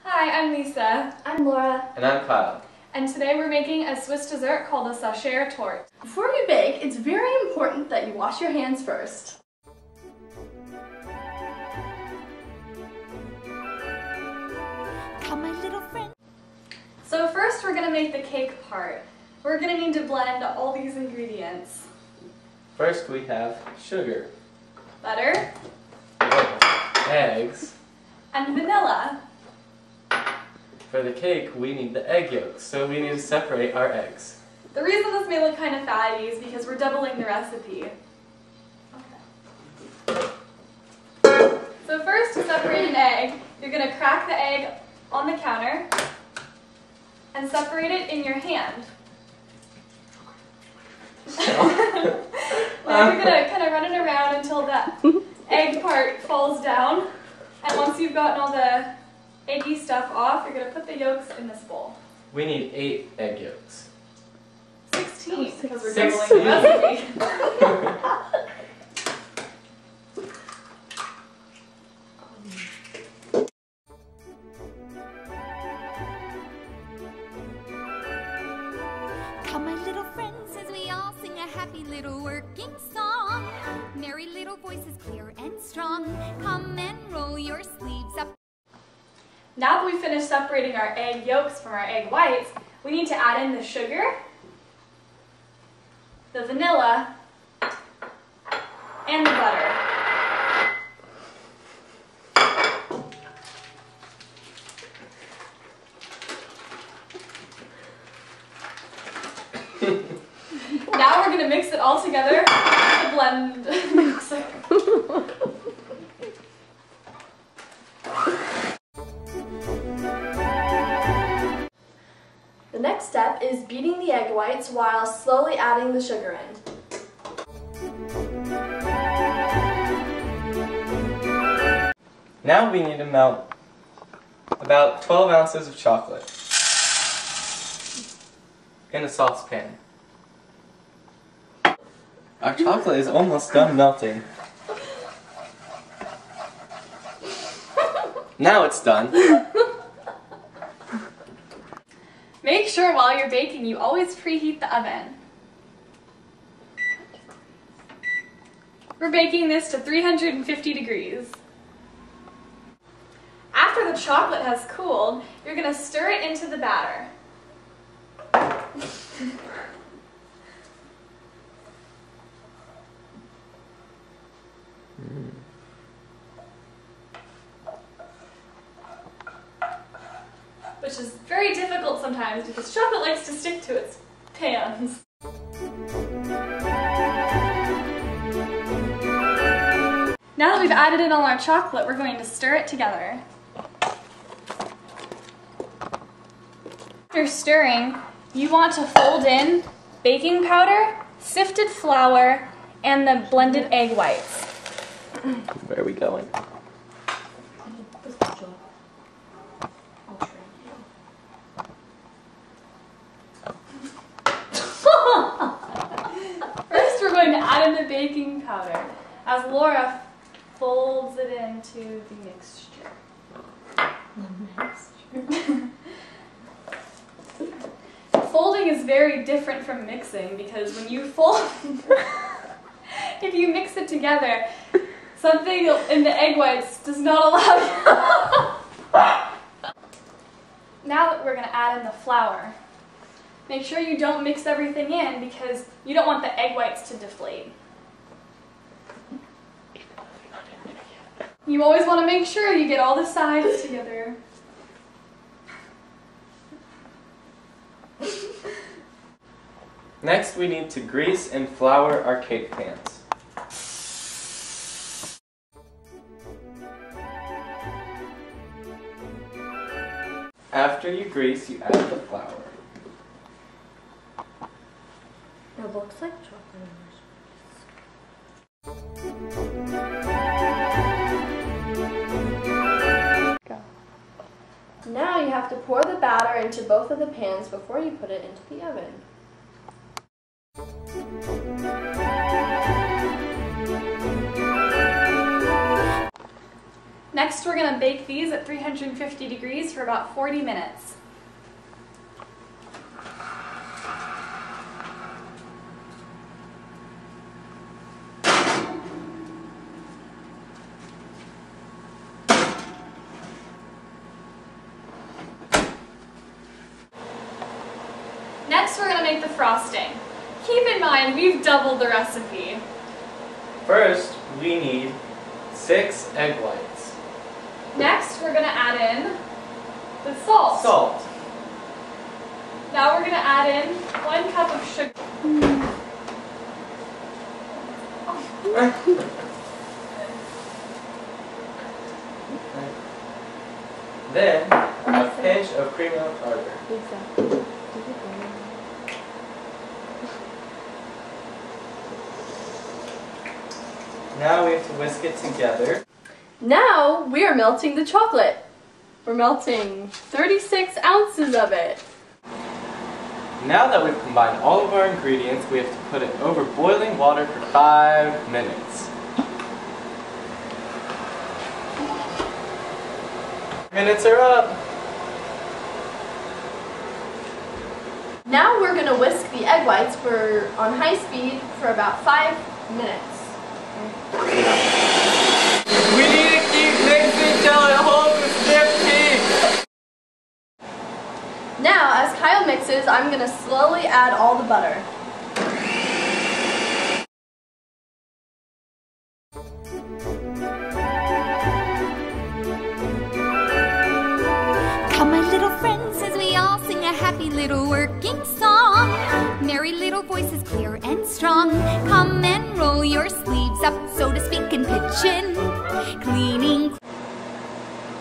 Hi, I'm Lisa. I'm Laura. And I'm Kyle. And today we're making a Swiss dessert called a Sacher tort. Before you bake, it's very important that you wash your hands first. Come, my little friend. So first we're going to make the cake part. We're going to need to blend all these ingredients. First we have sugar, Butter eggs. and vanilla. For the cake we need the egg yolks, so we need to separate our eggs. The reason this may look kind of fatty is because we're doubling the recipe. So first, to separate an egg, you're going to crack the egg on the counter and separate it in your hand. Now you're going to kind of run it around until that egg part falls down. And once you've gotten all the eggy stuff off, you're going to put the yolks in this bowl. We need 8 egg yolks. 16, because we're 16. doubling the recipe. Come, my little friends, as we all sing a happy little working song. Merry little voices, clear and strong. Come and roll your sleeves up. Now that we've finished separating our egg yolks from our egg whites, we need to add in the sugar, the vanilla, and the butter. Now we're going to mix it all together with the blend mixer. The next step is beating the egg whites while slowly adding the sugar in. Now we need to melt about 12 ounces of chocolate in a saucepan. Our chocolate is almost done melting. Now it's done. Make sure while you're baking you always preheat the oven. We're baking this to 350 degrees. After the chocolate has cooled, you're going to stir it into the batter. Which is very difficult sometimes because chocolate likes to stick to its pans. Now that we've added in all our chocolate, we're going to stir it together. After stirring, you want to fold in baking powder, sifted flour, and the blended egg whites. Where are we going? First, we're going to add in the baking powder as Laura folds it into the mixture. Folding is very different from mixing because when you fold, if you mix it together, something in the egg whites does not allow you. Now that we're going to add in the flour. Make sure you don't mix everything in because you don't want the egg whites to deflate. You always want to make sure you get all the sides together. Next we need to grease and flour our cake pans. After you grease, you add the flour. It looks like chocolate. Now you have to pour the batter into both of the pans before you put it into the oven. Next, we're going to bake these at 350 degrees for about 40 minutes. Next, we're going to make the frosting. Keep in mind, we've doubled the recipe. First, we need 6 egg whites. Next, we're going to add in the salt. Salt. Now we're going to add in 1 cup of sugar. Then, a pinch of cream milk tartar. Exactly. Now we have to whisk it together. Now we are melting the chocolate. We're melting 36 ounces of it. Now that we've combined all of our ingredients, we have to put it over boiling water for 5 minutes. Minutes are up. Now we're going to whisk the egg whites on high speed for about 5 minutes. We need to keep mixing till it holds the stiff peak. Now, as Kyle mixes, I'm going to slowly add all the butter. Come, my little friends, as we all sing a happy little working song. Merry little voices, clear and strong. Come and roll your sleeves up, so to speak, in pitching, cleaning.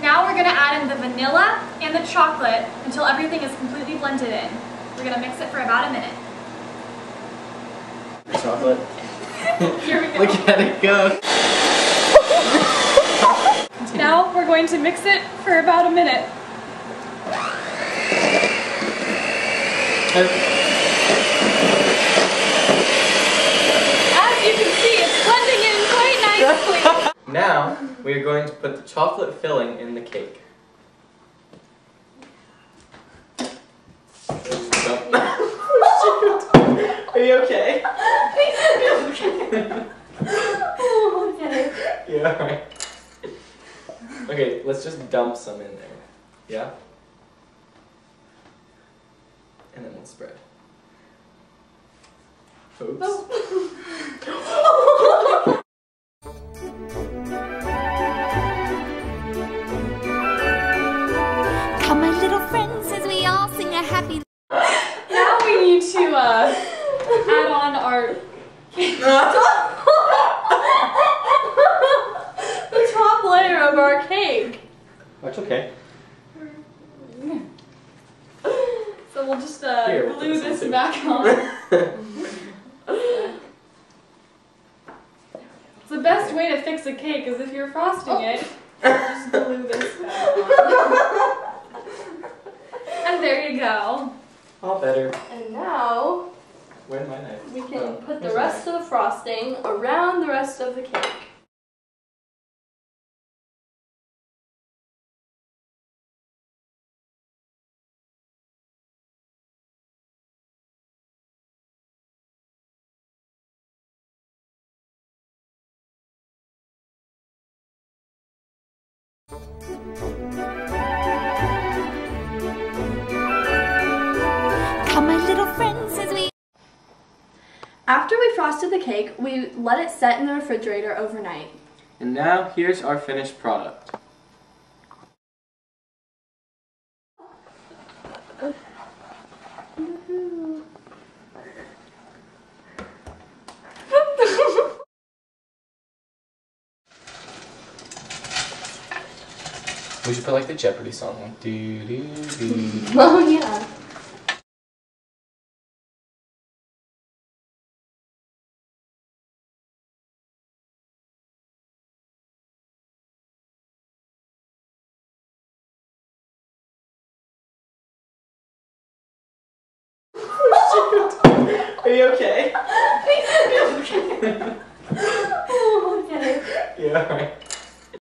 Now we're going to add in the vanilla and the chocolate until everything is completely blended in. We're going to mix it for about a minute. Chocolate. Here we go. Look at it go. Now we're going to mix it for about a minute. As you can see, it's blending in quite nicely. Now, we are going to put the chocolate filling in the cake. Are you okay? Okay. Yeah, alright. Okay, let's just dump some in there. Yeah? And then we'll spread. Oops. Come, my little friends, as we all sing a happy. Now we need to add on our The top layer of our cake. That's okay. So we'll just Here, we'll glue put this some back on. It's the best way to fix a cake is if you're frosting it, just glue this back on. And there you go. All better. And now Where's my knife? we can Oh, put the here's rest my of the frosting around the rest of the cake. Come, my little friends, as we. After we frosted the cake, we let it set in the refrigerator overnight. And now, here's our finished product. We should put like the Jeopardy song. Like, do do do. Oh yeah. Are you okay? Okay. Yeah, alright.